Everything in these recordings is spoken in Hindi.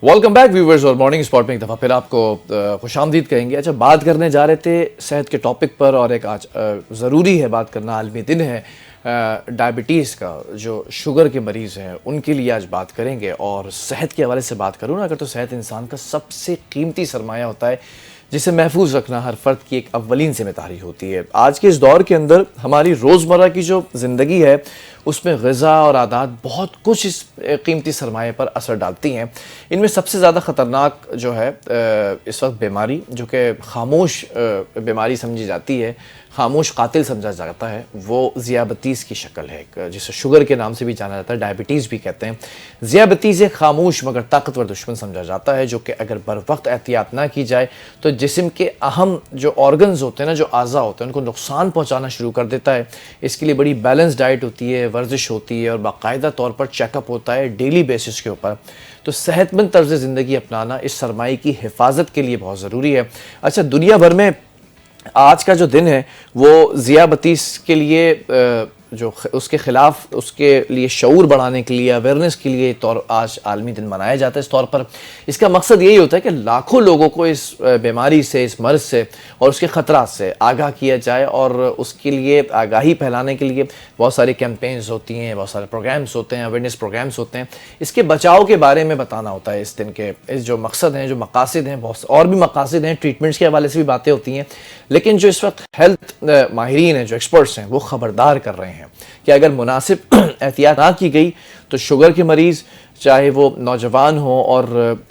वेलकम बैक व्यूवर्स और मॉर्निंग स्पॉट में एक दफ़ा फिर आपको खुशामदीद कहेंगे। अच्छा, बात करने जा रहे थे सेहत के टॉपिक पर और एक आज ज़रूरी है बात करना, आलमी दिन है डायबिटीज़ का। जो शुगर के मरीज़ हैं उनके लिए आज बात करेंगे और सेहत के हवाले से बात करूँ ना अगर, तो सेहत इंसान का सबसे कीमती सरमाया होता है जिसे महफूज रखना हर फ़र्द की एक अव्वलीन ज़िम्मेदारी होती है। आज के इस दौर के अंदर हमारी रोज़मर्रा की जो ज़िंदगी है उसमें ग़िज़ा और आदात बहुत कुछ इस कीमती सरमाए पर असर डालती हैं। इनमें सबसे ज़्यादा ख़तरनाक जो है इस वक्त बीमारी, जो कि ख़ामोश बीमारी समझी जाती है, ख़ामोश कातिल समझा जाता है, वो ज़ियाबतीज़ की शक्ल है, जिसे शुगर के नाम से भी जाना जाता है, डायबिटीज़ भी कहते हैं। ज़ियाबतीज़ एक ख़ामोश मगर ताकतवर दुश्मन समझा जाता है, जो कि अगर बर वक्त एहतियात ना की जाए तो जिस्म के अहम जो ऑर्गन्स होते हैं ना, जो आज़ा होते हैं, उनको नुकसान पहुँचाना शुरू कर देता है। इसके लिए बड़ी बैलेंस डाइट होती है, वर्जिश होती है और बाकायदा तौर पर चेकअप होता है डेली बेसिस के ऊपर। तो सेहतमंद तर्ज़ ज़िंदगी अपनाना इस सरमाई की हिफाजत के लिए बहुत ज़रूरी है। अच्छा, दुनिया भर में आज का जो दिन है वो ज़ियाबतीज़ के लिए जो उसके ख़िलाफ़, उसके लिए शऊर बढ़ाने के लिए, अवेयरनेस के लिए तौर आज आलमी दिन मनाया जाता है। इस तौर पर इसका मकसद यही होता है कि लाखों लोगों को इस बीमारी से, इस मर्ज़ से और उसके ख़तरात से आगाह किया जाए और उसके लिए आगाही फैलाने के लिए बहुत सारी कैंपेन्स होती हैं, बहुत सारे प्रोग्राम्स होते हैं, अवेयरनेस प्रोग्राम्स होते हैं। इसके बचाव के बारे में बताना होता है इस दिन के। इस जो मकसद हैं, जो मकासद हैं, बहुत और भी मकासद हैं, ट्रीटमेंट्स के हवाले से भी बातें होती हैं, लेकिन जो इस वक्त हेल्थ माहिरीन हैं, जो एक्सपर्ट्स हैं, वो ख़बरदार कर रहे हैं कि अगर मुनासिब एहतियात ना की गई तो शुगर के मरीज़, चाहे वो नौजवान हों और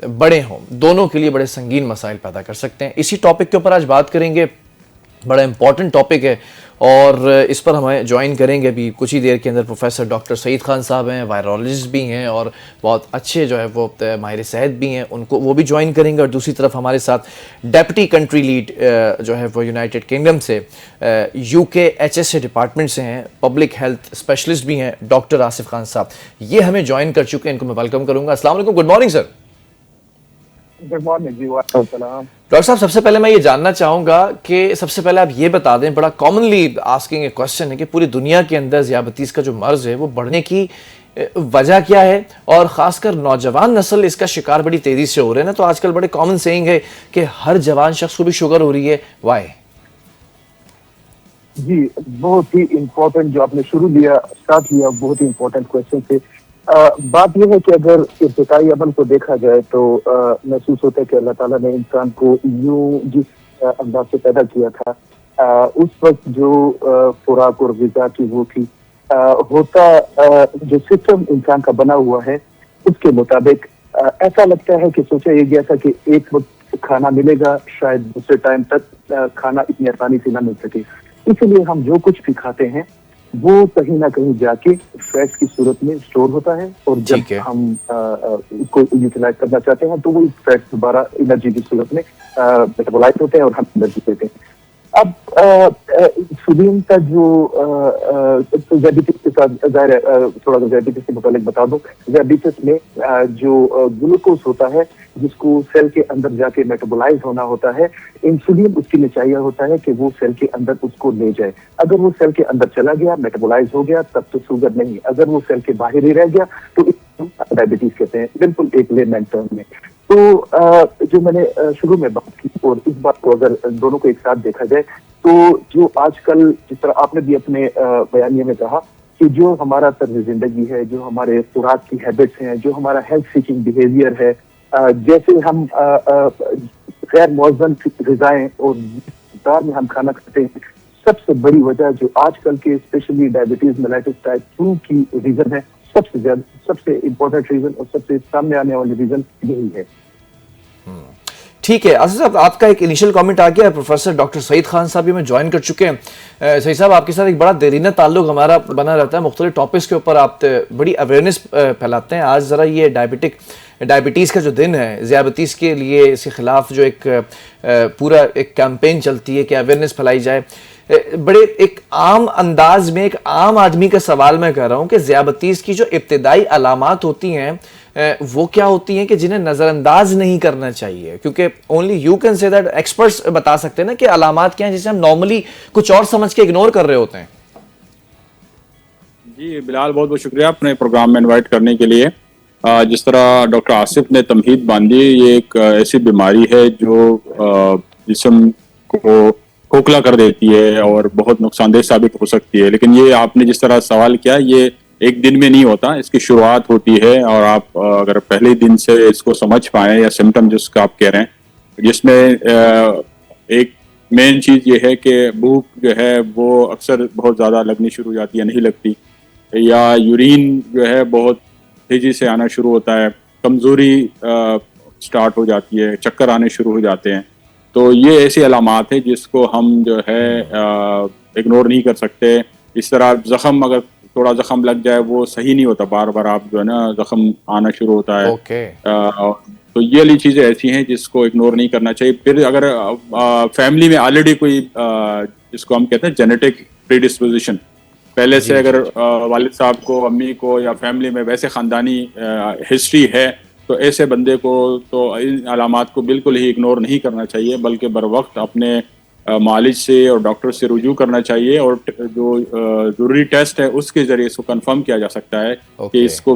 बड़े हों, दोनों के लिए बड़े संगीन मसाइल पैदा कर सकते हैं। इसी टॉपिक के ऊपर आज बात करेंगे। बड़ा इंपॉर्टेंट टॉपिक है और इस पर हमें ज्वाइन करेंगे अभी कुछ ही देर के अंदर प्रोफेसर डॉक्टर सईद खान साहब हैं, वायरोलॉजिस्ट भी हैं और बहुत अच्छे जो है वो माहिर सेहत भी हैं, उनको वो भी ज्वाइन करेंगे। और दूसरी तरफ हमारे साथ डेप्टी कंट्री लीड जो है वो यूनाइटेड किंगडम से, UK HSA डिपार्टमेंट से हैं, पब्लिक हेल्थ स्पेशलिस्ट भी हैं, डॉक्टर आसिफ खान साहब, ये हमें ज्वाइन कर चुके हैं। इनको मैं वेलकम करूँगा। अस्सलाम वालेकुम, good morning sir. Good morning ji, वालेकुम सलाम। डॉक्टर साहब, सबसे पहले मैं ये जानना चाहूँगा कि सबसे पहले आप ये बता दें, बड़ा कॉमनली आस्किंग एक क्वेश्चन है कि पूरी दुनिया के अंदर ज़ियाबतीज़ का जो मर्ज़ है वो बढ़ने की वजह क्या है और ख़ासकर नौजवान नस्ल इसका शिकार बड़ी तेज़ी से हो रहे हैं ना। तो आजकल बड़े कॉमन सेइंग है कि हर जवान शख्स को भी शुगर हो रही है, वाई? जी, बहुत ही इम्पोर्टेंट जो आपने स्टार्ट किया, बहुत ही इम्पोर्टेंट क्वेश्चन से। बात यह है कि अगर इब्तिदाई अमल को देखा जाए तो महसूस होता है कि अल्लाह ताला ने इंसान को यूं जिस अंदाज से पैदा किया था, उस वक्त जो खुराक और ग़िज़ा की वो थी, जो सिस्टम इंसान का बना हुआ है उसके मुताबिक ऐसा लगता है कि सोचा ये गया था कि एक वक्त खाना मिलेगा, शायद दूसरे टाइम तक खाना इतनी आसानी से ना मिल सके। इसलिए हम जो कुछ भी खाते हैं वो कहीं ना कहीं जाके फैट्स की सूरत में स्टोर होता है और जब हम उसको यूटिलाइज करना चाहते हैं तो वो फैट्स दोबारा एनर्जी की सूरत में मेटाबोलाइज होते हैं और हम एनर्जी देते हैं। अब इंसुलिन का जो डायबिटीज के साथ जाहिर है, थोड़ा सा डायबिटीज के मुताबिक बता दूं, डायबिटीज में जो ग्लूकोज होता है जिसको सेल के अंदर जाके मेटाबोलाइज होना होता है, इंसुलिन उसके लिए चाहिए होता है कि वो सेल के अंदर उसको ले जाए। अगर वो सेल के अंदर चला गया, मेटाबोलाइज हो गया, तब तो शुगर नहीं। अगर वो सेल के बाहर ही रह गया तो इसको डायबिटीज कहते हैं, बिल्कुल एक लेमैन टर्म में। तो जो मैंने शुरू में बात की और इस बात को अगर दोनों को एक साथ देखा जाए तो जो आजकल, जिस तरह आपने भी अपने बयानिए में कहा कि जो हमारा तर्ज जिंदगी है, जो हमारे खुराक की हैबिट्स हैं, जो हमारा हेल्थ सीकिंग बिहेवियर है, जैसे हम गैर मौज़न ग़िज़ाएं और मिक़दार में हम खाना खाते हैं, सबसे बड़ी वजह जो आजकल के स्पेशली डायबिटीज मेलाइटिस टाइप 2 की रीजन है, सबसे इम्पोर्टेंट रीजन और सबसे सामने आने वाली रीजन यही है। ठीक है आसिफ साहब, आपका एक इनिशियल कमेंट आ गया। प्रोफेसर डॉक्टर सईद खान साहब भी हमें ज्वाइन कर चुके हैं। सईद साहब, आपके साथ एक बड़ा देरीना ताल्लुक हमारा बना रहता है, मुख्तलिफ टॉपिक्स के ऊपर आप बड़ी अवेयरनेस फैलाते हैं। आज ज़रा ये डायबिटीज़ का जो दिन है, ज़ियाबतीज़ के लिए, इसके ख़िलाफ़ जो एक पूरा एक कैंपेन चलती है कि अवेयरनेस फैलाई जाए, बड़े एक आम अंदाज में एक आम आदमी का सवाल मैं कर रहा हूँ कि ज़ियाबतीज़ की जो इब्तिदाई अलामात होती हैं वो क्या होती हैं कि जिन्हें नज़रअंदाज नहीं करना चाहिए, क्योंकि only you can say that, experts बता सकते हैं ना कि अलामात क्या हैं जिसे हम नॉर्मली कुछ और समझ के इग्नोर कर रहे होते हैं। जी बिलाल, बहुत बहुत शुक्रिया अपने प्रोग्राम में इनवाइट करने के लिए। जिस तरह डॉक्टर आसिफ ने तमहीद बांधी, ये एक ऐसी बीमारी है जो जिस्म को खोखला कर देती है और बहुत नुकसानदेह साबित हो सकती है। लेकिन ये आपने जिस तरह सवाल किया, ये एक दिन में नहीं होता, इसकी शुरुआत होती है और आप अगर पहले दिन से इसको समझ पाएं या सिम्टम जिसका आप कह रहे हैं, जिसमें एक मेन चीज़ ये है कि भूख जो है वो अक्सर बहुत ज़्यादा लगनी शुरू हो जाती है, नहीं लगती, या यूरिन जो है बहुत तेज़ी से आना शुरू होता है, कमज़ोरी स्टार्ट हो जाती है, चक्कर आने शुरू हो जाते हैं। तो ये ऐसी अलामात है जिसको हम जो है इग्नोर नहीं कर सकते। इस तरह ज़ख़म, अगर थोड़ा ज़ख़म लग जाए वो सही नहीं होता, बार बार आप जो है ना ज़ख़म आना शुरू होता है। तो ये वाली चीज़ें ऐसी हैं जिसको इग्नोर नहीं करना चाहिए। फिर अगर फैमिली में ऑलरेडी कोई जिसको हम कहते हैं जेनेटिक प्रीडिस्पोजिशन, पहले से अगर वालिद साहब को, अम्मी को या फैमिली में वैसे ख़ानदानी हिस्ट्री है, तो ऐसे बंदे को तो इन अलामात को बिल्कुल ही इग्नोर नहीं करना चाहिए, बल्कि बर वक्त अपने मालिज से और डॉक्टर से रुजू करना चाहिए और जो ज़रूरी टेस्ट है उसके ज़रिए इसको कंफर्म किया जा सकता है कि इसको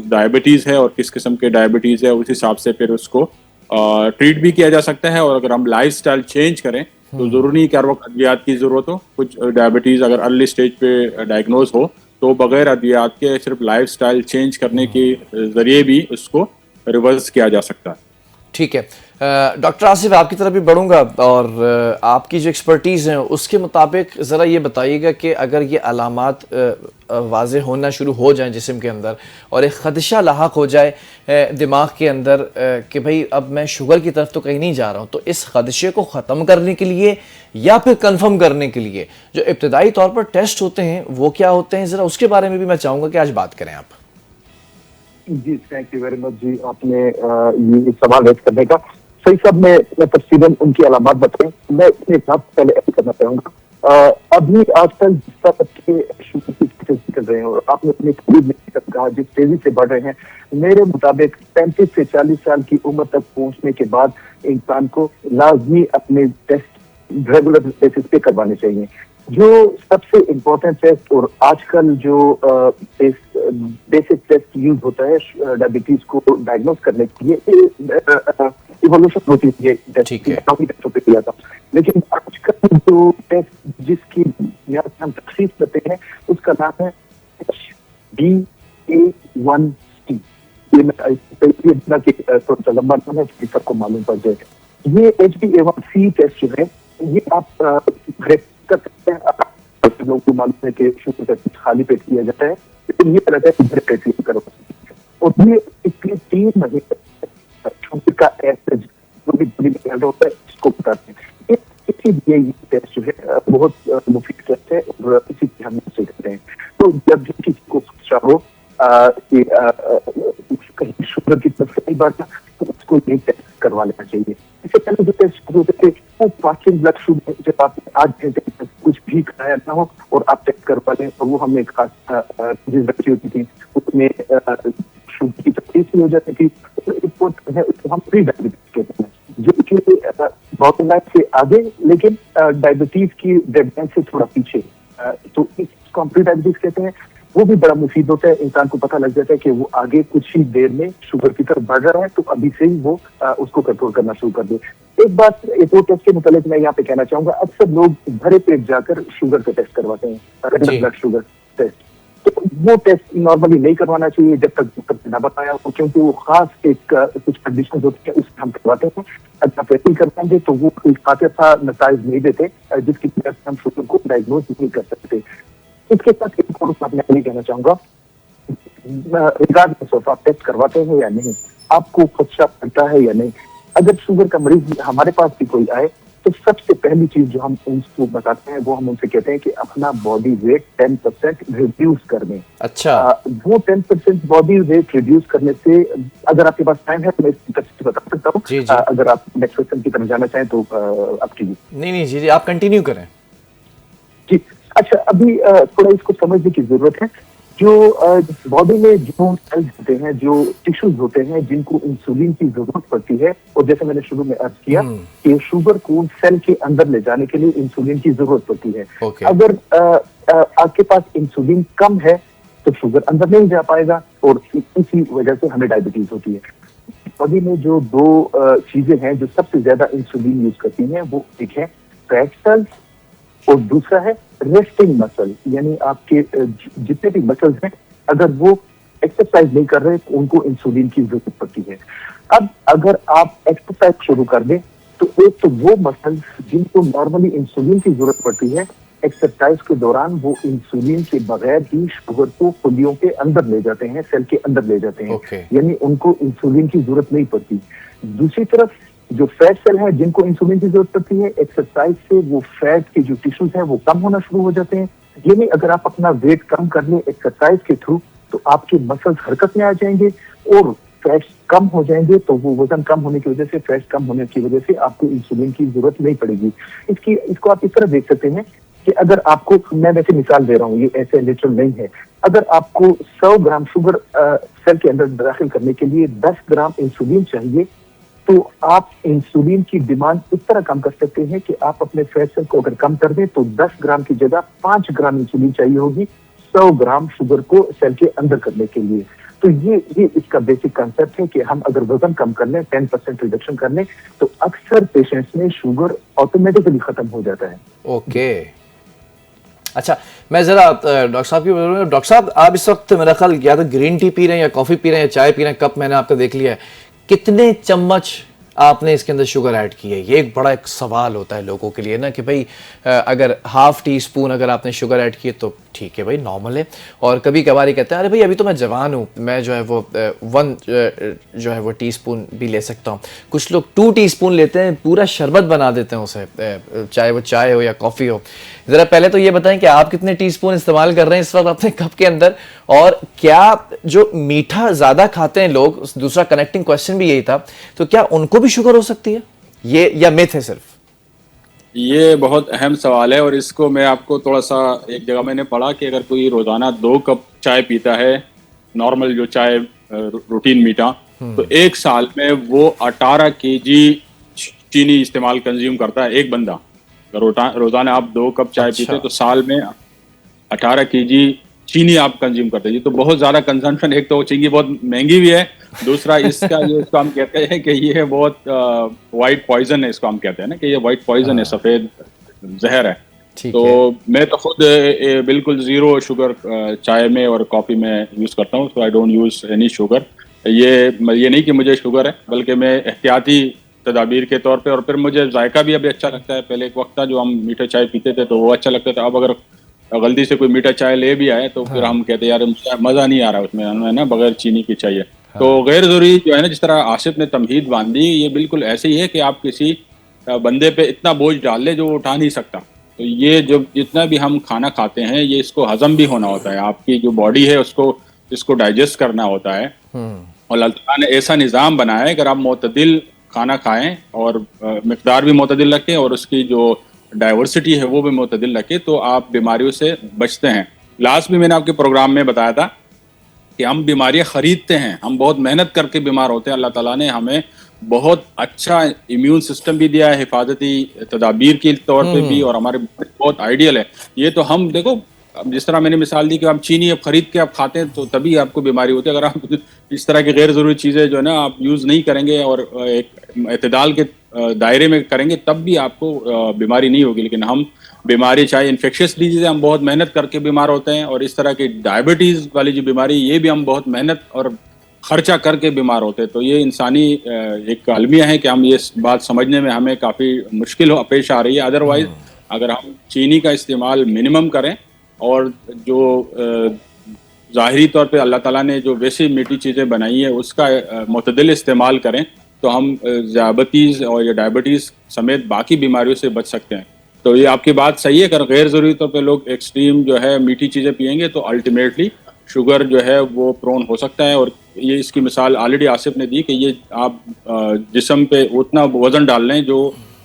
डायबिटीज़ है और किस किस्म के डायबिटीज़ है। उस हिसाब से फिर उसको ट्रीट भी किया जा सकता है। और अगर हम लाइफस्टाइल चेंज करें तो ज़रूरी नहीं कि हर वक्त अद्वियात की ज़रूरत हो। कुछ डायबिटीज़ अगर अर्ली स्टेज पे डायग्नोज हो तो बगैर अद्वियात के सिर्फ लाइफस्टाइल चेंज करने के ज़रिए भी उसको रिवर्स किया जा सकता है। ठीक है डॉक्टर आसिफ, आपकी तरफ भी बढ़ूंगा और आपकी जो एक्सपर्टीज़ है उसके मुताबिक ज़रा ये बताइएगा कि अगर ये अलामात वाज़े होना शुरू हो जाएं जिस्म के अंदर और एक ख़दशा लाहक हो जाए दिमाग के अंदर कि भाई अब मैं शुगर की तरफ तो कहीं नहीं जा रहा हूँ, तो इस ख़दशे को ख़त्म करने के लिए या फिर कन्फर्म करने के लिए जो इब्तदाई तौर पर टेस्ट होते हैं वो क्या होते हैं, ज़रा उसके बारे में भी मैं चाहूँगा कि आज बात करें आप। जी थैंक यू वेरी मच जी, आपने ये सवाल रेज करने का सही सब में तफसीलन उनकी अलामत बताएं। मैं इसमें एक बात पहले ऐड करना चाहूंगा। अभी आजकल जिस तरह के शुगर की केसेस निकल रहे हैं और आपने अपने करीब में कहा जिस तेजी से बढ़ रहे हैं, मेरे मुताबिक 35 से 40 साल की उम्र तक पहुंचने के बाद इंसान को लाजमी अपने टेस्ट रेगुलर बेसिस पे करवाने चाहिए। जो सबसे इम्पोर्टेंट टेस्ट और आजकल जो बेसिक टेस्ट यूज होता है डायबिटीज को डायग्नोज करने के लिए, इवोल्यूशन होती है किया था, लेकिन आजकल जो टेस्ट जिसकी हम तखसीस करते हैं उसका नाम है HbA1c। ये मैं थोड़ा लंबा नाम है, सबको मालूम पड़ जाए। ये HbA1c टेस्ट जो है ये आप कर सकते हैं। लोगों को मालूम है कि शुगर टेस्ट खाली पेट किया जाता है, लेकिन ये रहता है भरे पेट किया करो और ये इसके 3 महीने शुगर का एवरेज जो भी बड़ी होता है इसको बताते हैं। इसीलिए ये टेस्ट जो है बहुत मुफीद टेस्ट है और इसी की हम से करते हैं। तो जब भी किसी को खतरा हो कि कहीं शुगर की तरफ सही बात है तो उसको ये टेस्ट करवा लेना चाहिए। इससे पहले जो टेस्ट शुरू होते थे वो फास्टिंग ब्लड शुगर, जब आप 8 घंटे तक कुछ भी खाया ना हो और आप टेस्ट करवा लें, और वो हमने एक खास चीज रखी होती थी, उसमें शुगर की तकलीफ भी हो जाती थी, रिपोर्ट है उसको हम प्री डायबिटीज कहते हैं, जो कि बॉटम लाइन से आगे लेकिन डायबिटीज की डेडलाइन से थोड़ा पीछे, तो इसको हम प्री डायबिटीज कहते हैं। वो भी बड़ा मुफीद होता है, इंसान को पता लग जाता है कि वो आगे कुछ ही देर में शुगर की तरफ बढ़ रहा है, तो अभी से ही वो उसको कंट्रोल करना शुरू कर दे। एक बात एक और टेस्ट के मुताबिक मैं यहाँ पे कहना चाहूंगा, अक्सर लोग भरे पेट जाकर शुगर का टेस्ट करवाते हैं, ब्लड शुगर टेस्ट, तो वो टेस्ट नॉर्मली नहीं करवाना चाहिए जब तक डॉक्टर ने बताया हो, क्योंकि वो खास एक कुछ कंडीशन होती है उसमें हम करवाते हैं। अगर आप ऐसे ही करवाएंगे तो वो कोई खासा नतीजा नहीं देते जिसकी वजह से हम शुगर को डायग्नोज नहीं कर सकते। इसके साथ एक और बात मैं नहीं कहना चाहूंगा, रिगार्डलेस ऑफ आप टेस्ट करवाते हैं या नहीं, आपको खदशा पड़ता है या नहीं, अगर शुगर का मरीज हमारे पास भी कोई आए तो सबसे पहली चीज जो हम उनको बताते हैं वो हम उनसे कहते हैं कि अपना बॉडी वेट 10% रिड्यूस कर दें। अच्छा, वो 10% बॉडी वेट रिड्यूस करने से, अगर आपके पास टाइम है तो मैं इसकी तफसील बता सकता हूँ, अगर आप नेक्स्ट क्वेश्चन की तरफ जाना चाहें तो आपकी नहीं जी आप कंटिन्यू करें जी। अच्छा, अभी थोड़ा इसको समझने की जरूरत है। जो बॉडी में जो सेल्स होते हैं, जो टिश्यूज होते हैं जिनको इंसुलिन की जरूरत पड़ती है, और जैसे मैंने शुरू में अर्ज किया कि शुगर को सेल के अंदर ले जाने के लिए इंसुलिन की जरूरत पड़ती है। अगर आपके पास इंसुलिन कम है तो शुगर अंदर नहीं जा पाएगा और इसी वजह से हमें डायबिटीज होती है। बॉडी में जो दो चीजें हैं जो सबसे ज्यादा इंसुलिन यूज करती हैं, वो एक है फैट सेल्स और दूसरा है रेस्टिंग मसल, यानी आपके जितने भी मसल्स हैं अगर वो एक्सरसाइज नहीं कर रहे तो उनको इंसुलिन की जरूरत पड़ती है। अब अगर आप एक्सरसाइज शुरू कर दें तो एक तो वो मसल्स जिनको नॉर्मली इंसुलिन की जरूरत पड़ती है, एक्सरसाइज के दौरान वो इंसुलिन के बगैर ही शुगर को खुलियों के अंदर ले जाते हैं, सेल के अंदर ले जाते हैं, यानी उनको इंसुलिन की जरूरत नहीं पड़ती। दूसरी तरफ जो फैट सेल है जिनको इंसुलिन की जरूरत पड़ती है, एक्सरसाइज से वो फैट के जो टिश्यूज हैं वो कम होना शुरू हो जाते हैं। यानी अगर आप अपना वेट कम कर लें एक्सरसाइज के थ्रू तो आपके मसल्स हरकत में आ जाएंगे और फैट्स कम हो जाएंगे, तो वो वजन कम होने की वजह से, फैट्स कम होने की वजह से आपको इंसुलिन की जरूरत नहीं पड़ेगी। इसको आप इस तरह देख सकते हैं कि अगर आपको, मैं वैसे मिसाल दे रहा हूँ, ये ऐसे लिटरल नहीं है, अगर आपको 100 ग्राम शुगर सेल के अंदर दाखिल करने के लिए 10 ग्राम इंसुलिन चाहिए, तो आप इंसुलिन की डिमांड इस तरह कम कर सकते हैं कि आप अपने फैट सेल को अगर कम कर दें तो 10 ग्राम की जगह 5 ग्राम इंसुलिन चाहिए होगी 100 ग्राम शुगर को सेल के अंदर करने के लिए। तो ये इसका बेसिक कंसेप्ट है कि हम अगर वजन कम कर लें, 10% रिडक्शन कर लें, तो अक्सर पेशेंट्स में शुगर ऑटोमेटिकली खत्म हो जाता है। ओके, अच्छा, मैं जरा डॉक्टर साहब की बोलूँगा। डॉक्टर साहब, आप इस वक्त मेरा ख्याल या तो ग्रीन टी पी रहे हैं या कॉफी पी रहे हैं या चाय पी रहे हैं, कप मैंने आपका देख लिया है, कितने चम्मच आपने इसके अंदर शुगर ऐड की है? ये एक बड़ा एक सवाल होता है लोगों के लिए ना कि भाई अगर हाफ टी स्पून अगर आपने शुगर ऐड की है तो ठीक है भाई, नॉर्मल है। और कभी कभार ही कहते हैं अरे भाई अभी तो मैं जवान हूँ, मैं जो है वो 1 जो है वो टीस्पून भी ले सकता हूँ। कुछ लोग 2 टीस्पून लेते हैं, पूरा शरबत बना देते हैं उसे, चाहे वो चाय हो या कॉफ़ी हो। ज़रा पहले तो ये बताएं कि आप कितने टीस्पून इस्तेमाल कर रहे हैं इस वक्त अपने कप के अंदर, और क्या जो मीठा ज़्यादा खाते हैं लोग, दूसरा कनेक्टिंग क्वेश्चन भी यही था, तो क्या उनको भी शुगर हो सकती है ये, या मिथ है सिर्फ? ये बहुत अहम सवाल है और इसको मैं आपको थोड़ा सा, एक जगह मैंने पढ़ा कि अगर कोई रोजाना 2 कप चाय पीता है, नॉर्मल जो चाय रूटीन मीठा, तो 1 साल में वो 18 केजी चीनी इस्तेमाल कंज्यूम करता है एक बंदा। अगर रोजाना आप 2 कप चाय पीते तो साल में 18 केजी चीनी आप कंज्यूम करते हैं। ये तो बहुत ज्यादा कंजम्पशन, एक तो चीनी बहुत महंगी भी है, दूसरा इसका ये इसको हम कहते हैं कि ये बहुत वाइट पॉइजन है, इसको हम कहते हैं ना कि ये वाइट पॉइजन है, सफेद जहर है। तो मैं तो खुद बिल्कुल 0 शुगर चाय में और कॉफी में यूज करता हूँ, so I don't use any sugar. ये नहीं कि मुझे शुगर है, बल्कि मैं एहतियाती तदाबीर के तौर पे, और फिर मुझे जायका भी अभी अच्छा लगता है। पहले एक वक्त था जो हम मीठा चाय पीते थे तो वो अच्छा लगता था, अब अगर गलती से कोई मीठा चाय ले भी आए तो फिर हम कहते हैं यार मजा नहीं आ रहा उसमें, हमें ना बगैर चीनी की चाहिए। तो गैर जरूरी जो है ना, जिस तरह आसिफ ने तमहीद बांधी, ये बिल्कुल ऐसे ही है कि आप किसी बंदे पे इतना बोझ डाल ले जो वो उठा नहीं सकता। तो ये जो जितना भी हम खाना खाते हैं, ये इसको हजम भी होना होता है, आपकी जो बॉडी है उसको इसको डाइजेस्ट करना होता है। और अल्लाह ताला ने ऐसा निज़ाम बनाया है, अगर आप मोतदिल खाना खाएं और मिकदार भी मोतदिल रखें और उसकी जो डाइवर्सिटी है वो भी मोतदिल रखें, तो आप बीमारियों से बचते हैं। लास्ट भी मैंने आपके प्रोग्राम में बताया था कि हम बीमारियां खरीदते हैं, हम बहुत मेहनत करके बीमार होते हैं। अल्लाह ताला ने हमें बहुत अच्छा इम्यून सिस्टम भी दिया है, हिफाजती तदाबीर के तौर पे भी, और हमारे बहुत आइडियल है। ये तो हम देखो, जिस तरह मैंने मिसाल दी कि आप चीनी अब खरीद के आप खाते हैं तो तभी आपको बीमारी होती है। अगर आप इस तरह की गैर जरूरी चीजें जो है ना आप यूज नहीं करेंगे और एक एतदाल के दायरे में करेंगे, तब भी आपको बीमारी नहीं होगी। लेकिन हम बीमारी, चाहे इन्फेक्शियस डिजीज, हम बहुत मेहनत करके बीमार होते हैं, और इस तरह की डायबिटीज वाली जो बीमारी, ये भी हम बहुत मेहनत और खर्चा करके बीमार होते हैं। तो ये इंसानी एक अलमिया है कि हम ये बात समझने में हमें काफी मुश्किल पेश आ रही है। अदरवाइज अगर हम चीनी का इस्तेमाल मिनिमम करें और जो ज़ाहिरी तौर पे अल्लाह ताला ने जो वैसी मीठी चीज़ें बनाई है उसका मुतदिल इस्तेमाल करें, तो हम ज़ियाबतीज़ और या डायबिटीज़ समेत बाकी बीमारियों से बच सकते हैं। तो ये आपकी बात सही है, अगर गैर ज़रूरी तौर पे लोग एक्सट्रीम जो है मीठी चीज़ें पियेंगे तो अल्टीमेटली शुगर जो है वो प्रोन हो सकता है। और ये इसकी मिसाल ऑलरेडी आसिफ ने दी कि ये आप जिस्म पे उतना वज़न डाल लें जो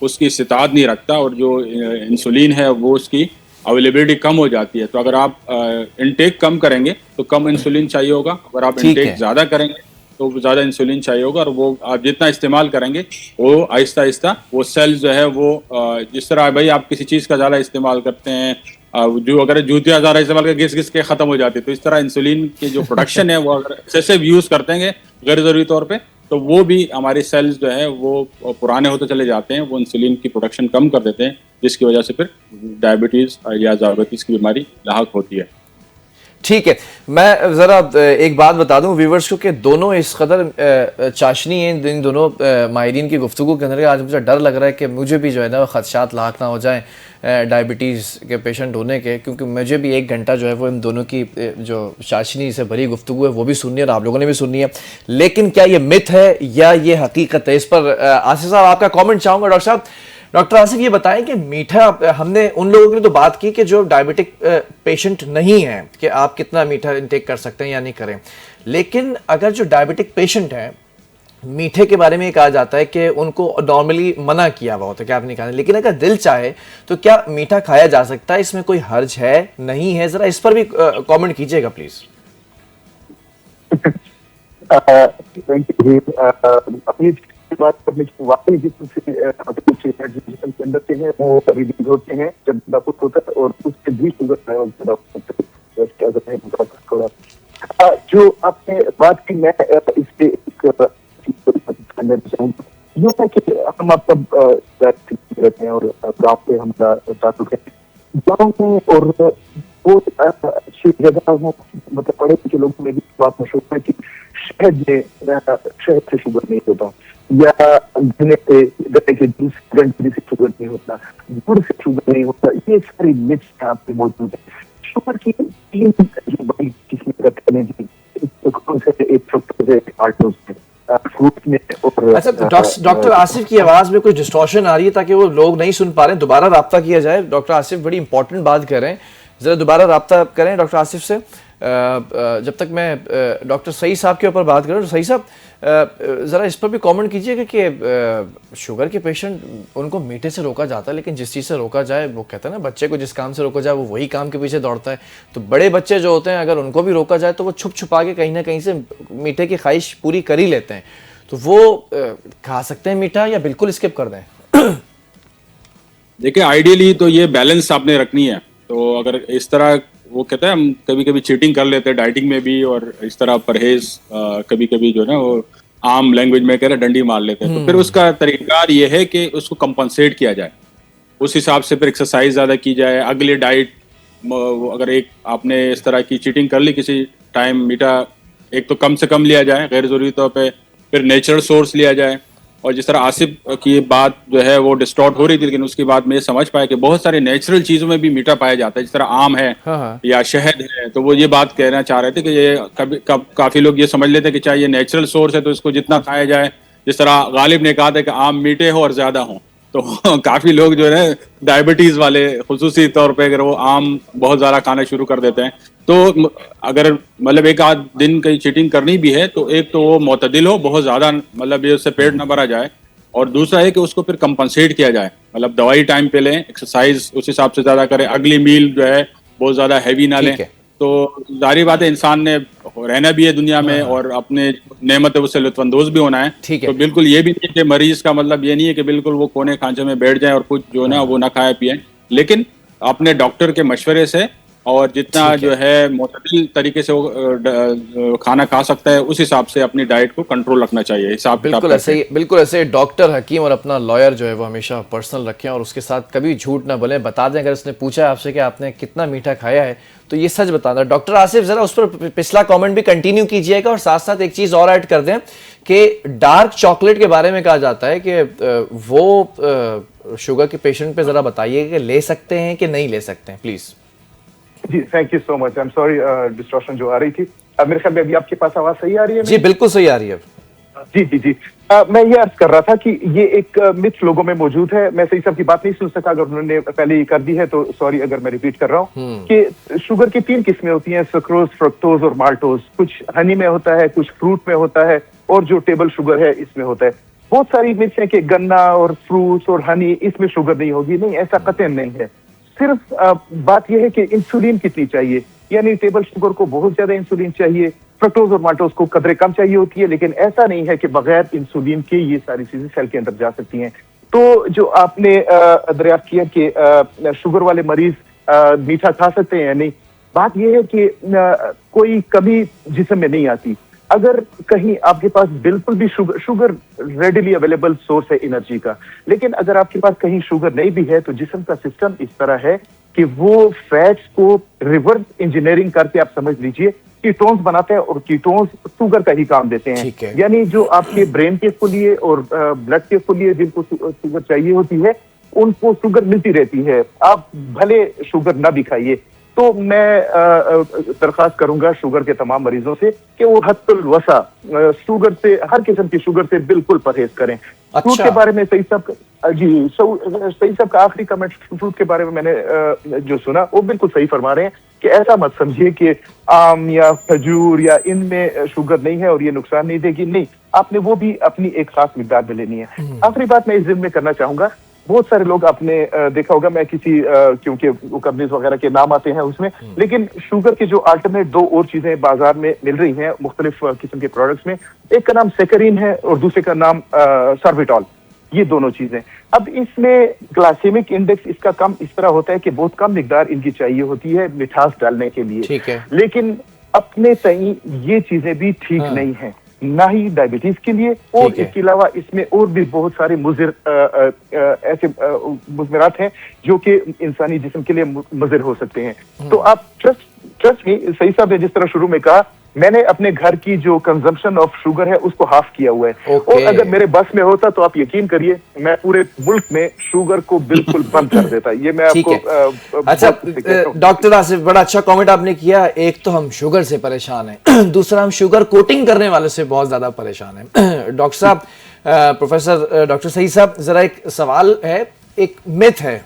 उसकी इस्तिताअत नहीं रखता, और जो इंसुलिन है वो उसकी अवेलेबिलिटी कम हो जाती है। तो अगर आप इनटेक कम करेंगे तो कम इंसुलिन चाहिए होगा, अगर आप इनटेक ज़्यादा करेंगे तो ज़्यादा इंसुलिन चाहिए होगा, और वो आप जितना इस्तेमाल करेंगे वो आहिस्ता आहिस्ता वो सेल्स जो है वो जिस तरह भाई आप किसी चीज़ का ज़्यादा इस्तेमाल करते हैं, जो अगर जूतियां ज़्यादा इस्तेमाल कर घिस घिस के खत्म हो जाती है, तो इस तरह इंसुलिन की जो प्रोडक्शन है वो अगर एक्सेसिव यूज करते हैं गैर जरूरी तौर पे, तो वो भी हमारे सेल्स जो है वो पुराने होते चले जाते हैं, वो इंसुलिन की प्रोडक्शन कम कर देते हैं, जिसकी वजह से फिर डायबिटीज या ज़ायबिटीज की बीमारी लाहक होती है। ठीक है, मैं ज़रा एक बात बता दूं व्यूवर्स को कि दोनों इस कदर चाशनी है इन दोनों माहिरीन की गुफ्तगू के अंदर, आज मुझे डर लग रहा है कि मुझे भी जो है ना खदशात लाक ना हो जाएं डायबिटीज़ के पेशेंट होने के, क्योंकि मुझे भी 1 घंटा जो है वो इन दोनों की जो चाशनी से भरी गुफ्तगू है वो भी सुननी है और आप लोगों ने भी सुननी है। लेकिन क्या ये मिथ है या ये हकीकत है, इस पर आसिफ साहब आपका कॉमेंट चाहूँगा। डॉक्टर साहब, डॉक्टर आसिफ ये बताएं कि मीठा, हमने उन लोगों की तो बात की कि जो डायबिटिक पेशेंट नहीं है कि आप कितना मीठा इंटेक कर सकते हैं या नहीं करें, लेकिन अगर जो डायबिटिक पेशेंट हैं, मीठे के बारे में ये कहा जाता है कि उनको नॉर्मली मना किया हुआ होता है कि आप नहीं खाने, लेकिन अगर दिल चाहे तो क्या मीठा खाया जा सकता है, इसमें कोई हर्ज है नहीं है? जरा इस पर भी कमेंट कीजिएगा प्लीज। अपनी बात करने की वाकई जिसम के अंदर से है वो रिलीज होते हैं जब दापुट होता है, और उससे भी शुगर लेवल थोड़ा जो आपने बात की, मैं इस पे यूँ है कि हम आप सब रहते हैं और गाँव पे हमारा ताल्लुक है गाँव में, और बहुत अच्छी जगह हो, मतलब पढ़े लिखे लोगों में भी बात मशहूर है कि शहद से शुगर नहीं होता, या गन्ने के जूस से शुगर नहीं होता, गुड़ से शुगर नहीं होता, ये सारी मिथ्स यहाँ पे मौजूद है। शुगर की 3 जो बड़ी किस्में रखते हैं, एक फ्रुक्टोज है, एक माल्टोज है, फ्रूट में। और अच्छा, डॉक्टर आसिफ की आवाज में कुछ डिस्टॉर्शन आ रही है, ताकि वो लोग नहीं सुन पा रहे हैं, दोबारा राब्ता किया जाए। डॉक्टर आसिफ बड़ी इंपॉर्टेंट बात कर रहे हैं, जरा दोबारा राब्ता करें डॉक्टर आसिफ से। जब तक मैं डॉक्टर सईद साहब के ऊपर बात करूं, तो सईद साहब ज़रा इस पर भी कमेंट कीजिएगा कि शुगर के पेशेंट, उनको मीठे से रोका जाता है, लेकिन जिस चीज़ से रोका जाए, वो कहते हैं ना बच्चे को जिस काम से रोका जाए वो वही काम के पीछे दौड़ता है, तो बड़े बच्चे जो होते हैं अगर उनको भी रोका जाए तो वो छुप छुपा के कहीं ना कहीं से मीठे की ख्वाहिश पूरी कर ही लेते हैं, तो वो खा सकते हैं मीठा या बिल्कुल स्किप कर दें? देखिए, आइडियली तो ये बैलेंस आपने रखनी है, तो अगर इस तरह वो कहते हैं, हम कभी कभी चीटिंग कर लेते हैं डाइटिंग में भी, और इस तरह परहेज कभी कभी जो है ना वो आम लैंग्वेज में कह रहे डंडी मार लेते हैं, तो फिर उसका तरीकाकार ये है कि उसको कंपनसेट किया जाए, उस हिसाब से फिर एक्सरसाइज ज़्यादा की जाए, अगले डाइट, अगर एक आपने इस तरह की चीटिंग कर ली किसी टाइम, मीठा एक तो कम से कम लिया जाए गैर ज़रूरी तौर पे, फिर नेचुरल सोर्स लिया जाए। और जिस तरह आसिफ की बात जो है वो डिस्टॉर्ट हो रही थी, लेकिन उसकी बात में ये समझ पाया कि बहुत सारे नेचुरल चीज़ों में भी मीठा पाया जाता है, जिस तरह आम है या शहद है, तो वो ये बात कहना चाह रहे थे कि ये काफ़ी लोग ये समझ लेते हैं कि चाहे ये नेचुरल सोर्स है तो इसको जितना खाया जाए, जिस तरह गालिब ने कहा था कि आम मीठे हो और ज़्यादा हो, तो काफ़ी लोग जो है डायबिटीज़ वाले खुसूसी तौर पे अगर वो आम बहुत ज़्यादा खाना शुरू कर देते हैं, तो अगर मतलब एक आध दिन कहीं चीटिंग करनी भी है तो एक तो वो मोतदिल हो, बहुत ज़्यादा मतलब ये उससे पेट ना भरा जाए, और दूसरा है कि उसको फिर कंपनसेट किया जाए, मतलब दवाई टाइम पे लें, एक्सरसाइज उस हिसाब से ज़्यादा करें, अगली मील जो है बहुत ज़्यादा हैवी ना लें, तो जारी बात है इंसान ने रहना भी है दुनिया में और अपने नेमत है उससे लुत्फानंदोज भी होना है, तो बिल्कुल ये भी नहीं है कि मरीज का मतलब ये नहीं है कि बिल्कुल वो कोने खांचे में बैठ जाए और कुछ जो है ना वो ना खाए पिए, लेकिन अपने डॉक्टर के मशवरे से और जितना जो है मुतदिल तरीके से वो खाना खा सकता है उस हिसाब से अपनी डाइट को कंट्रोल रखना चाहिए। हिसाब बिल्कुल ऐसे डॉक्टर, हकीम और अपना लॉयर जो है वो हमेशा पर्सनल रखें और उसके साथ कभी झूठ ना बोलें, बता दें अगर उसने पूछा है आपसे कि आपने कितना मीठा खाया है तो ये सच बताना। डॉक्टर आसिफ जरा उस पर पिछला कमेंट भी कंटिन्यू कीजिएगा और साथ साथ एक चीज और ऐड कर दें कि डार्क चॉकलेट के बारे में कहा जाता है कि वो शुगर के पेशेंट पे जरा बताइए कि ले सकते हैं कि नहीं ले सकते हैं प्लीज। जी thank you so much, I am sorry distortion जो आ रही थी। मेरे ख्याल में अभी आपके पास आवाज सही आ रही है? जी बिल्कुल सही आ रही है। जी मैं ये अर्ज कर रहा था कि ये एक मिथ लोगों में मौजूद है। मैं सही सब की बात नहीं सुन सका, अगर उन्होंने पहले ही कर दी है तो सॉरी अगर मैं रिपीट कर रहा हूँ कि शुगर की 3 किस्में होती हैं, सुक्रोज, फ्रक्टोज और माल्टोज। कुछ हनी में होता है, कुछ फ्रूट में होता है और जो टेबल शुगर है इसमें होता है। बहुत सारी मिथ्स हैं कि गन्ना और फ्रूट्स और हनी इसमें शुगर नहीं होगी, नहीं ऐसा कतई नहीं है। सिर्फ बात यह है कि इंसुलिन कितनी चाहिए, यानी टेबल शुगर को बहुत ज्यादा इंसुलिन चाहिए, फ्रक्टोज और माल्टोज को कदरे कम चाहिए होती है, लेकिन ऐसा नहीं है कि बगैर इंसुलिन के ये सारी चीजें सेल के अंदर जा सकती हैं। तो जो आपने दरियाफ्त किया कि शुगर वाले मरीज मीठा खा सकते हैं या नहीं। बात यह है कि कोई कमी जिस्म में नहीं आती। अगर कहीं आपके पास बिल्कुल भी शुगर रेडिली अवेलेबल सोर्स है एनर्जी का, लेकिन अगर आपके पास कहीं शुगर नहीं भी है तो जिस्म का सिस्टम इस तरह है कि वो फैट्स को रिवर्स इंजीनियरिंग करके आप समझ लीजिए कीटोन्स बनाते हैं, और कीटोन्स शुगर का ही काम देते हैं। यानी जो आपके ब्रेन के लिए और ब्लड के लिए जिनको शुगर चाहिए होती है, उनको शुगर मिलती रहती है, आप भले शुगर ना भी खाइए। तो मैं दरख्वास्त करूंगा शुगर के तमाम मरीजों से कि वो हद्दुल वसा शुगर से, हर किस्म की शुगर से बिल्कुल परहेज करें। फ्रूट के बारे में सही साहब का आखिरी कमेंट फ्रूट के बारे में मैंने जो सुना वो बिल्कुल सही फरमा रहे हैं कि ऐसा मत समझिए कि आम या खजूर या इनमें शुगर नहीं है और ये नुकसान नहीं देगी। नहीं, आपने वो भी अपनी एक खास मिकदार में लेनी है। आखिरी बात मैं इस जिम्मे में करना चाहूंगा, बहुत सारे लोग आपने देखा होगा, मैं किसी क्योंकि वो कंपनीज वगैरह के नाम आते हैं उसमें, लेकिन शुगर के जो अल्टरनेट दो और चीजें बाजार में मिल रही हैं मुख्तलिफ किस्म के प्रोडक्ट्स में, एक का नाम सेकरीन है और दूसरे का नाम सर्विटॉल। ये दोनों चीजें, अब इसमें ग्लाइसेमिक इंडेक्स इसका कम इस तरह होता है कि बहुत कम मिकदार इनकी चाहिए होती है मिठास डालने के लिए, ठीक है, लेकिन अपने सही ये चीजें भी ठीक नहीं है, ना ही डायबिटीज के लिए, और इसके अलावा इसमें और भी बहुत सारे मुज़िर ऐसे मुज़मिरात हैं जो कि इंसानी जिस्म के लिए मुज़िर हो सकते हैं। तो आप ट्रस्ट मी, सही साहब ने जिस तरह शुरू में कहा, मैंने अपने घर की जो कंजम्पशन ऑफ शुगर है उसको हाफ किया हुआ है, और अगर मेरे बस में होता तो आप यकीन करिए मैं पूरे मुल्क में शुगर को बिल्कुल बंद कर देता। ये मैं आपको अच्छा डॉक्टर आसिफ, बड़ा अच्छा कमेंट आपने किया। एक तो हम शुगर से परेशान हैं, दूसरा हम शुगर कोटिंग करने वाले से बहुत ज्यादा परेशान हैं। डॉक्टर साहब, प्रोफेसर डॉक्टर सईद साहब, जरा एक सवाल है, एक मिथ है,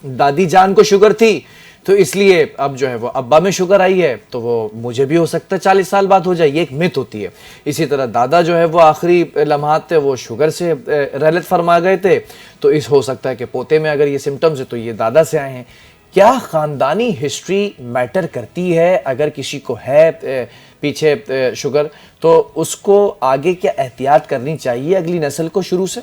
दादी जान को शुगर थी तो इसलिए अब जो है वो अब्बा में शुगर आई है तो वो मुझे भी हो सकता है 40 साल बाद हो जाए, ये एक मिथ होती है। इसी तरह दादा जो है वो आखिरी लम्हात थे वो शुगर से रहलत फरमा गए थे, तो इस हो सकता है कि पोते में अगर ये सिम्टम्स है तो ये दादा से आए हैं। क्या खानदानी हिस्ट्री मैटर करती है? अगर किसी को है पीछे शुगर तो उसको आगे क्या एहतियात करनी चाहिए अगली नस्ल को शुरू से?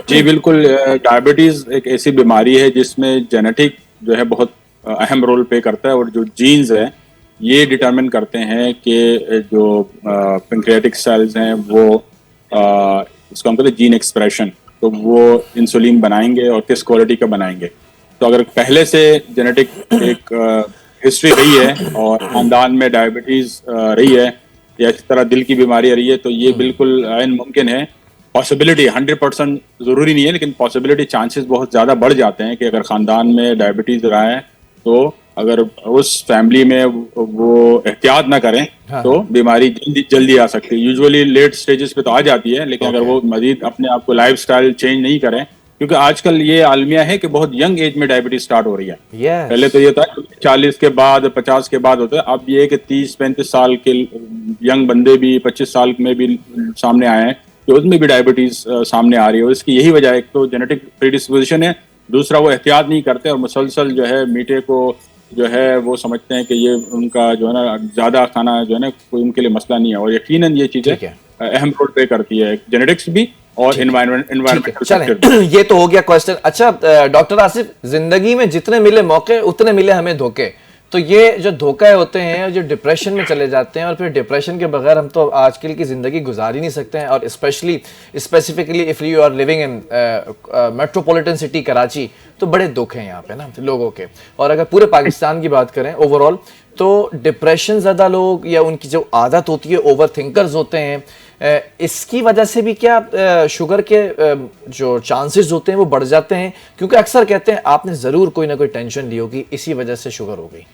जी बिल्कुल, डायबिटीज एक ऐसी बीमारी है जिसमें जेनेटिक जो है बहुत अहम रोल प्ले करता है, और जो जीन्स है ये डिटरमिन करते हैं कि जो पैंक्रियाटिक सेल्स हैं वो इसको हम कहते हैं जीन एक्सप्रेशन, तो वो इंसुलिन बनाएंगे और किस क्वालिटी का बनाएंगे। तो अगर पहले से जेनेटिक एक हिस्ट्री रही है और खानदान में डायबिटीज रही है या इस तरह दिल की बीमारी रही है, तो ये बिल्कुल मुमकिन है। पॉसिबिलिटी 100% जरूरी नहीं है, लेकिन पॉसिबिलिटी चांसेस बहुत ज्यादा बढ़ जाते हैं कि अगर खानदान में डायबिटीज रहा है तो अगर उस फैमिली में वो एहतियात ना करें तो बीमारी जल्दी आ सकती है। यूजुअली लेट स्टेजेस पे तो आ जाती है, लेकिन अगर वो मजीद अपने आप को लाइफस्टाइल चेंज नहीं करें, क्योंकि आजकल ये आलमिया है कि बहुत यंग एज में डायबिटीज स्टार्ट हो रही है। पहले तो ये था 40 के बाद 50 के बाद होता है, अब ये कि 30-35 साल के यंग बंदे भी 25 साल में भी सामने आए हैं कि उसमें भी डायबिटीज सामने आ रही है। इसकी यही वजह है, एक तो जेनेटिक प्रीडिस्पोजिशन है, दूसरा वो एहतियात नहीं करते और मुसलसल जो है मीठे को जो है वो समझते हैं कि ये उनका जो है ना ज्यादा खाना जो है ना कोई उनके लिए मसला नहीं है, और यकीनन ये चीजें अहम रोल प्ले करती है, जेनेटिक्स भी और एनवायरमेंट। ये तो हो गया क्वेश्चन। अच्छा डॉक्टर आसिफ, जिंदगी में जितने मिले मौके उतने मिले हमें धोखे, तो ये जो धोखे होते हैं जो डिप्रेशन में चले जाते हैं, और फिर डिप्रेशन के बगैर हम तो आजकल की ज़िंदगी गुजार ही नहीं सकते हैं, और specifically if you are living in metropolitan city Karachi, तो बड़े दुख हैं यहाँ पे ना लोगों के। और अगर पूरे पाकिस्तान की बात करें ओवरऑल, तो डिप्रेशन ज़्यादा लोग या उनकी जो आदत होती है, ओवर थिंकर्स होते हैं, इसकी वजह से भी क्या शुगर के जो चांसेस होते हैं वो बढ़ जाते हैं? क्योंकि अक्सर कहते हैं आपने ज़रूर कोई ना कोई टेंशन ली होगी, इसी वजह से शुगर हो गई।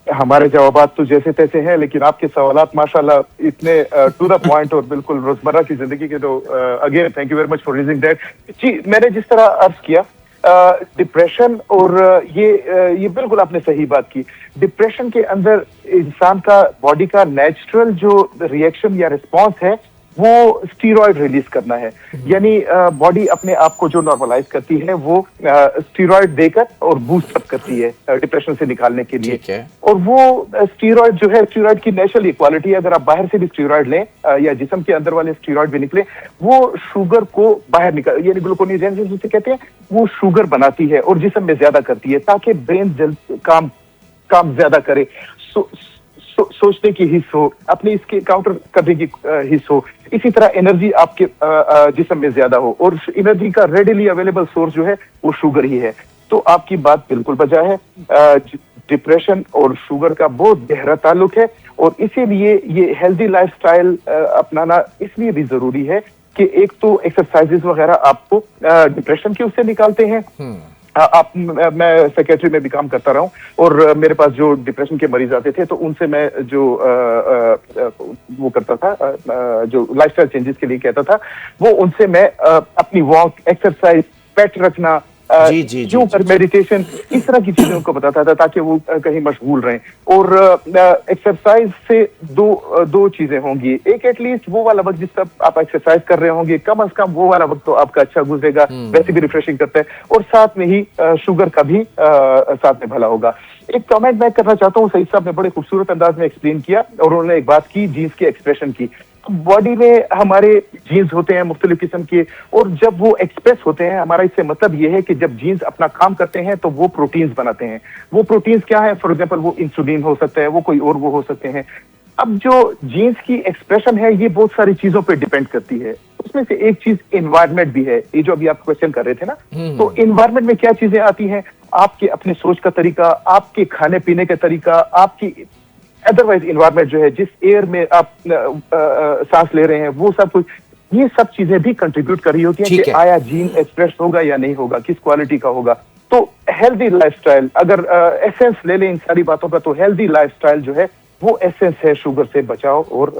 हमारे जवाबात तो जैसे तैसे हैं, लेकिन आपके सवालात माशाल्लाह इतने टू द पॉइंट और बिल्कुल रोजमर्रा की जिंदगी के, तो again thank you very much for raising that. जी, मैंने जिस तरह अर्ज किया डिप्रेशन, और ये बिल्कुल आपने सही बात की। डिप्रेशन के अंदर इंसान का बॉडी का नेचुरल जो रिएक्शन या रिस्पॉन्स है वो स्टीरॉयड रिलीज करना है। यानी बॉडी अपने आप को जो नॉर्मलाइज करती है वो स्टीरॉयड देकर और बूस्ट अप करती है डिप्रेशन से निकालने के लिए। ठीक है। और वो स्टीरॉयड जो है, स्टीरॉयड की नेचुरल इक्वालिटी है, अगर आप बाहर से भी स्टीरॉयड लें या जिस्म के अंदर वाले स्टीरॉयड भी निकले, वो शुगर को बाहर निकाल, यानी ग्लूकोनियोजेनेसिस जिसे कहते हैं, वो शुगर बनाती है और जिस्म में ज्यादा करती है ताकि ब्रेन जल्द काम ज्यादा करे, सोचने की हिस्स हो, अपने इसके काउंटर करने की हिस्स हो। इसी तरह एनर्जी आपके जिस्म में ज्यादा हो, और एनर्जी का रेडिली अवेलेबल सोर्स जो है वो शुगर ही है। तो आपकी बात बिल्कुल बजा है। डिप्रेशन और शुगर का बहुत गहरा ताल्लुक है, और इसीलिए ये हेल्दी लाइफस्टाइल अपनाना इसलिए भी जरूरी है कि एक तो एक्सरसाइजेस वगैरह आपको डिप्रेशन के उससे निकालते हैं। मैं सेक्रेटरी में भी काम करता रहा हूँ, और मेरे पास जो डिप्रेशन के मरीज आते थे तो उनसे मैं जो वो करता था, जो लाइफस्टाइल चेंजेस के लिए कहता था, वो उनसे मैं अपनी वॉक, एक्सरसाइज, पेट रखना, जो मेडिटेशन, इस तरह की चीजें उनको बताता था ताकि वो कहीं मशगूल रहें। और एक्सरसाइज से दो चीजें होंगी, एक एटलीस्ट वो वाला वक्त जिस तक आप एक्सरसाइज कर रहे होंगे, कम से कम वो वाला वक्त तो आपका अच्छा गुजरेगा, वैसे भी रिफ्रेशिंग करता है, और साथ में ही शुगर का भी साथ में भला होगा। एक कमेंट मैं करना चाहता हूँ, सईद साहब ने बड़े खूबसूरत अंदाज में एक्सप्लेन किया, और उन्होंने एक बात की जीन्स के एक्सप्रेशन की। बॉडी में हमारे जीन्स होते हैं मुख्तलिफ किस्म के, और जब वो एक्सप्रेस होते हैं, हमारा इससे मतलब ये है कि जब जीन्स अपना काम करते हैं तो वो प्रोटीन्स बनाते हैं। वो प्रोटीन्स क्या है? फॉर एग्जांपल वो इंसुलिन हो सकता है, वो कोई और वो हो सकते हैं। अब जो जीन्स की एक्सप्रेशन है ये बहुत सारी चीजों पे डिपेंड करती है। उसमें से एक चीज एनवायरनमेंट भी है, ये जो अभी आप क्वेश्चन कर रहे थे ना, तो एनवायरनमेंट में क्या चीजें आती हैं? आपके अपने सोच का तरीका, आपके खाने पीने का तरीका, आपकी अदरवाइज इन्वायरमेंट जो है, जिस एयर में आप सांस ले रहे हैं, वो सब कुछ, ये सब चीजें भी कंट्रीब्यूट कर रही होती हैं कि आया जीन एक्सप्रेस होगा या नहीं होगा, किस क्वालिटी का होगा। तो हेल्दी लाइफस्टाइल, अगर एसेंस ले लें इन सारी बातों का, तो हेल्दी लाइफस्टाइल जो है वो एसेंस है शुगर से बचाव और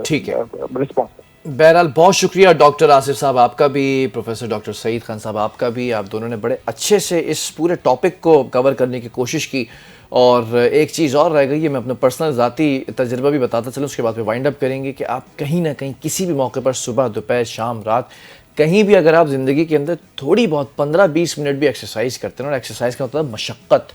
रिस्पॉन्स। बहरहाल बहुत शुक्रिया डॉक्टर आसिफ साहब आपका भी, प्रोफेसर डॉक्टर सईद खान साहब आपका भी। आप दोनों ने बड़े अच्छे से इस पूरे टॉपिक को कवर करने की कोशिश की। और एक चीज़ और रह गई है, मैं अपना पर्सनल ज़ाती तजुर्बा भी बताता चलूँ, उसके बाद में वाइंड अप करेंगे कि आप कहीं ना कहीं किसी भी मौके पर, सुबह, दोपहर, शाम, रात, कहीं भी अगर आप ज़िंदगी के अंदर थोड़ी बहुत 15-20 मिनट भी एक्सरसाइज करते हैं, और एक्सरसाइज का मतलब मशक्क़त,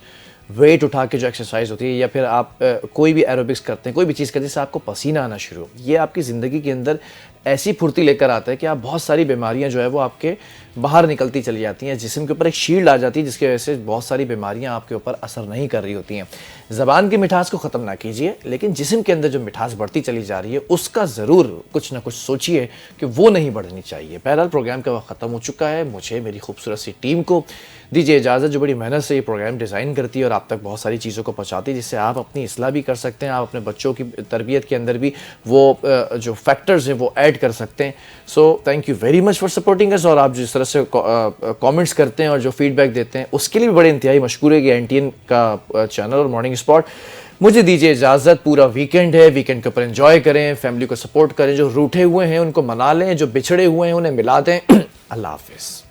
वेट उठा के जो एक्सरसाइज होती है, या फिर आप कोई भी एरोबिक्स करते हैं, कोई भी चीज़ करते हैं जिससे आपको पसीना आना शुरू हो, ये आपकी ज़िंदगी के अंदर ऐसी फुर्ती लेकर आता है कि आप बहुत सारी बीमारियां जो है वो आपके बाहर निकलती चली जाती हैं। जिस्म के ऊपर एक शील्ड आ जाती है जिसकी वजह से बहुत सारी बीमारियां आपके ऊपर असर नहीं कर रही होती हैं। ज़बान की मिठास को ख़त्म ना कीजिए, लेकिन जिस्म के अंदर जो मिठास बढ़ती चली जा रही है उसका ज़रूर कुछ ना कुछ सोचिए कि वो नहीं बढ़नी चाहिए। बहरहाल प्रोग्राम का वक्त ख़त्म हो चुका है। मुझे, मेरी खूबसूरत सी टीम को दीजिए इजाज़त, जो बड़ी मेहनत से ये प्रोग्राम डिज़ाइन करती है और आप तक बहुत सारी चीज़ों को पहुँचाती है, जिससे आप अपनी इस्लाह भी कर सकते हैं, आप अपने बच्चों की तरबियत के अंदर भी वो जो फैक्टर्स हैं वो ऐड कर सकते हैं। So thank you very much for supporting us. और आप जिस तरह से कमेंट्स करते हैं और जो फीडबैक देते हैं उसके लिए भी बड़े इंतहाई मशकूर है कि NTN का चैनल और मॉर्निंग स्पॉट। मुझे दीजिए इजाज़त, पूरा वीकेंड है, वीकेंड के ऊपर एंजॉय करें, फैमिली को सपोर्ट करें, जो रूठे हुए हैं उनको मना लें, जो बिछड़े हुए हैं उन्हें मिला दें। अल्लाह हाफिज़।